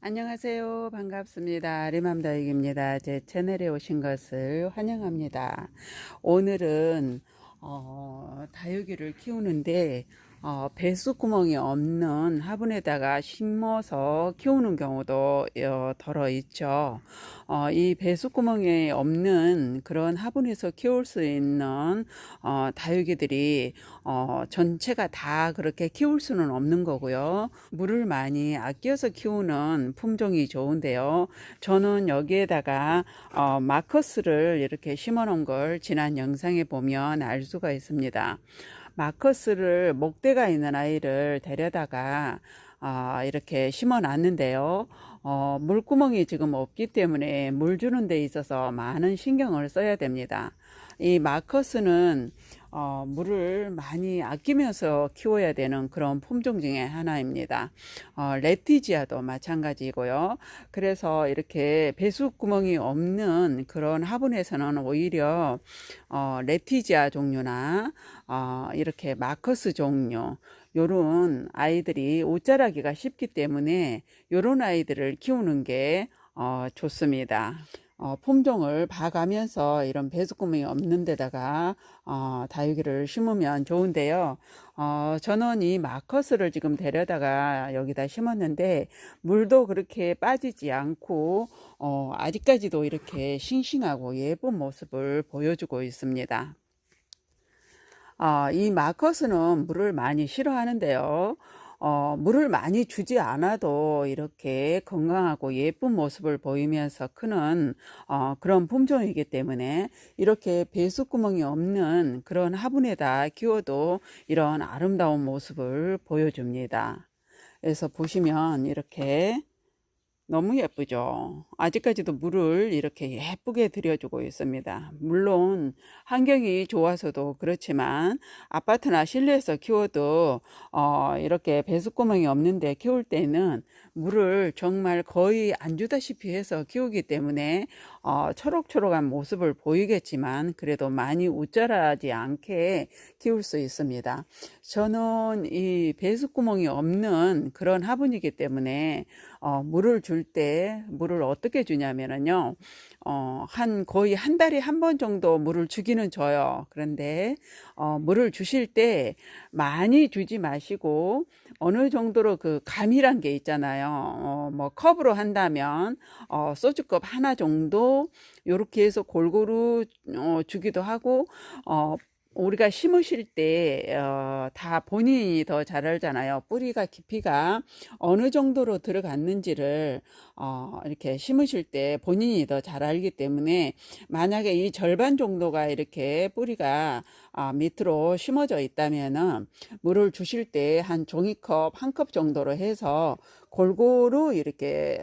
안녕하세요. 반갑습니다. 리맘다육입니다. 제 채널에 오신 것을 환영합니다. 오늘은 다육이를 키우는데 배수구멍이 없는 화분에다가 심어서 키우는 경우도 덜어 있죠. 이 배수구멍이 없는 그런 화분에서 키울 수 있는 다육이들이 전체가 다 그렇게 키울 수는 없는 거고요. 물을 많이 아껴서 키우는 품종이 좋은데요. 저는 여기에다가 마커스를 이렇게 심어 놓은 걸 지난 영상에 보면 알 수가 있습니다. 마커스를 목대가 있는 아이를 데려다가 이렇게 심어 놨는데요. 물구멍이 지금 없기 때문에 물 주는 데 있어서 많은 신경을 써야 됩니다. 이 마커스는 물을 많이 아끼면서 키워야 되는 그런 품종 중에 하나입니다. 레티지아도 마찬가지고요. 그래서 이렇게 배수구멍이 없는 그런 화분에서는 오히려 레티지아 종류나 이렇게 마커스 종류 요런 아이들이 옷자라기가 쉽기 때문에 요런 아이들을 키우는 게 좋습니다. 품종을 봐가면서 이런 배수구멍이 없는 데다가 다육이를 심으면 좋은데요. 저는 이 마커스를 지금 데려다가 여기다 심었는데 물도 그렇게 빠지지 않고 아직까지도 이렇게 싱싱하고 예쁜 모습을 보여주고 있습니다. 이 마커스는 물을 많이 싫어하는데요. 물을 많이 주지 않아도 이렇게 건강하고 예쁜 모습을 보이면서 크는 그런 품종이기 때문에 이렇게 배수구멍이 없는 그런 화분에다 키워도 이런 아름다운 모습을 보여줍니다. 그래서 보시면 이렇게 너무 예쁘죠. 아직까지도 물을 이렇게 예쁘게 들여주고 있습니다. 물론 환경이 좋아서도 그렇지만 아파트나 실내에서 키워도 이렇게 배수구멍이 없는데 키울 때는 물을 정말 거의 안 주다시피 해서 키우기 때문에 초록초록한 모습을 보이겠지만 그래도 많이 웃자라지 않게 키울 수 있습니다. 저는 이 배수구멍이 없는 그런 화분이기 때문에 물을 줄 때 물을 어떻게 주냐면요. 거의 한 달에 한 번 정도 물을 주기는 줘요. 그런데 물을 주실 때 많이 주지 마시고 어느 정도로 그 감이란 게 있잖아요. 뭐 컵으로 한다면 소주컵 하나 정도 요렇게 해서 골고루 주기도 하고 우리가 심으실 때 다 본인이 더 잘 알잖아요. 뿌리가 깊이가 어느 정도로 들어갔는지를 이렇게 심으실 때 본인이 더 잘 알기 때문에 만약에 이 절반 정도가 이렇게 뿌리가 밑으로 심어져 있다면은 물을 주실 때 한 종이컵 한 컵 정도로 해서 골고루 이렇게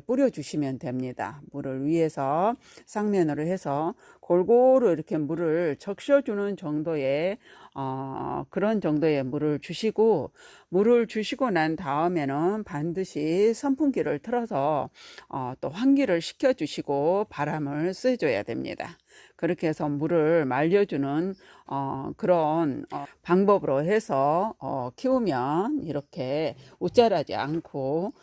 뿌려 주시면 됩니다. 물을 위에서 쌍면으로 해서 골고루 이렇게 물을 적셔주는 정도의 그런 정도의 물을 주시고 난 다음에는 반드시 선풍기를 틀어서 또 환기를 시켜 주시고 바람을 쐬줘야 됩니다. 그렇게 해서 물을 말려주는 그런 방법으로 해서 키우면 이렇게 웃자라지 않고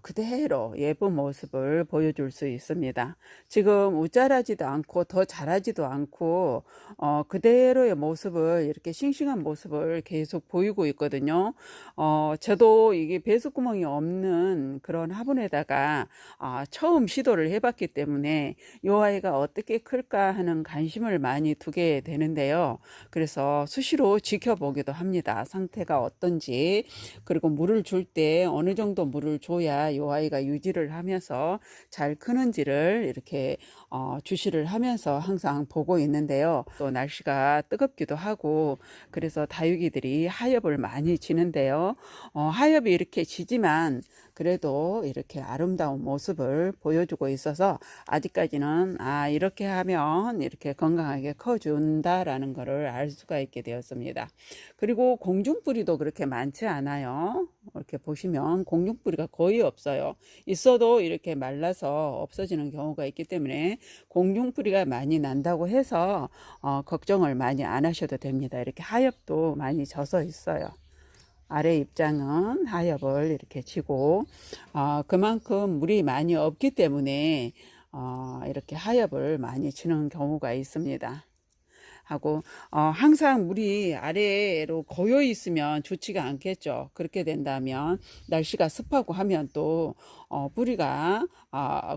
그대로 예쁜 모습을 보여줄 수 있습니다. 지금 웃자라지도 않고 더 자라지도 않고 그대로의 모습을 이렇게 싱싱한 모습을 계속 보이고 있거든요. 저도 이게 배수구멍이 없는 그런 화분에다가 처음 시도를 해봤기 때문에 이 아이가 어떻게 클까 하는 관심을 많이 두게 되는데요. 그래서 수시로 지켜보기도 합니다. 상태가 어떤지, 그리고 물을 줄 때 어느 정도 물을 줘야 이 아이가 유지를 하면서 잘 크는지를 이렇게 주시를 하면서 항상 보고 있는데요. 또 날씨가 뜨겁기도 하고 그래서 다육이들이 하엽을 많이 지는데요. 하엽이 이렇게 지지만 그래도 이렇게 아름다운 모습을 보여주고 있어서 아직까지는 이렇게 하면 이렇게 건강하게 커준다라는 것을 알 수가 있게 되었습니다. 그리고 공중뿌리도 그렇게 많지 않아요. 이렇게 보시면 공중뿌리가 거의 없어요. 있어도 이렇게 말라서 없어지는 경우가 있기 때문에 공중뿌리가 많이 난다고 해서 걱정을 많이 안 하셔도 됩니다. 이렇게 하엽도 많이 져서 있어요. 아래 입장은 하엽을 이렇게 치고 그만큼 물이 많이 없기 때문에 이렇게 하엽을 많이 치는 경우가 있습니다. 하고 항상 물이 아래로 고여 있으면 좋지가 않겠죠. 그렇게 된다면 날씨가 습하고 하면 또 뿌리가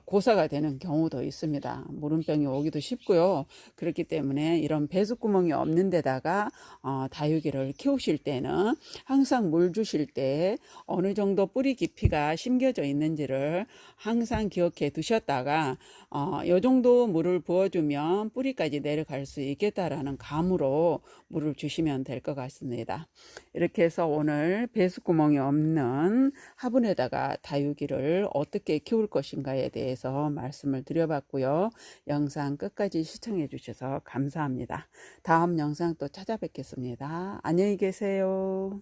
고사가 되는 경우도 있습니다. 물음병이 오기도 쉽고요. 그렇기 때문에 이런 배수구멍이 없는 데다가 다육이를 키우실 때는 항상 물 주실 때 어느 정도 뿌리 깊이가 심겨져 있는지를 항상 기억해 두셨다가 이 정도 물을 부어주면 뿌리까지 내려갈 수 있겠다라는 감으로 물을 주시면 될 것 같습니다. 이렇게 해서 오늘 배수구멍이 없는 화분에다가 다육이를 어떻게 키울 것인가에 대해서 말씀을 드려봤고요. 영상 끝까지 시청해 주셔서 감사합니다. 다음 영상 또 찾아뵙겠습니다. 안녕히 계세요.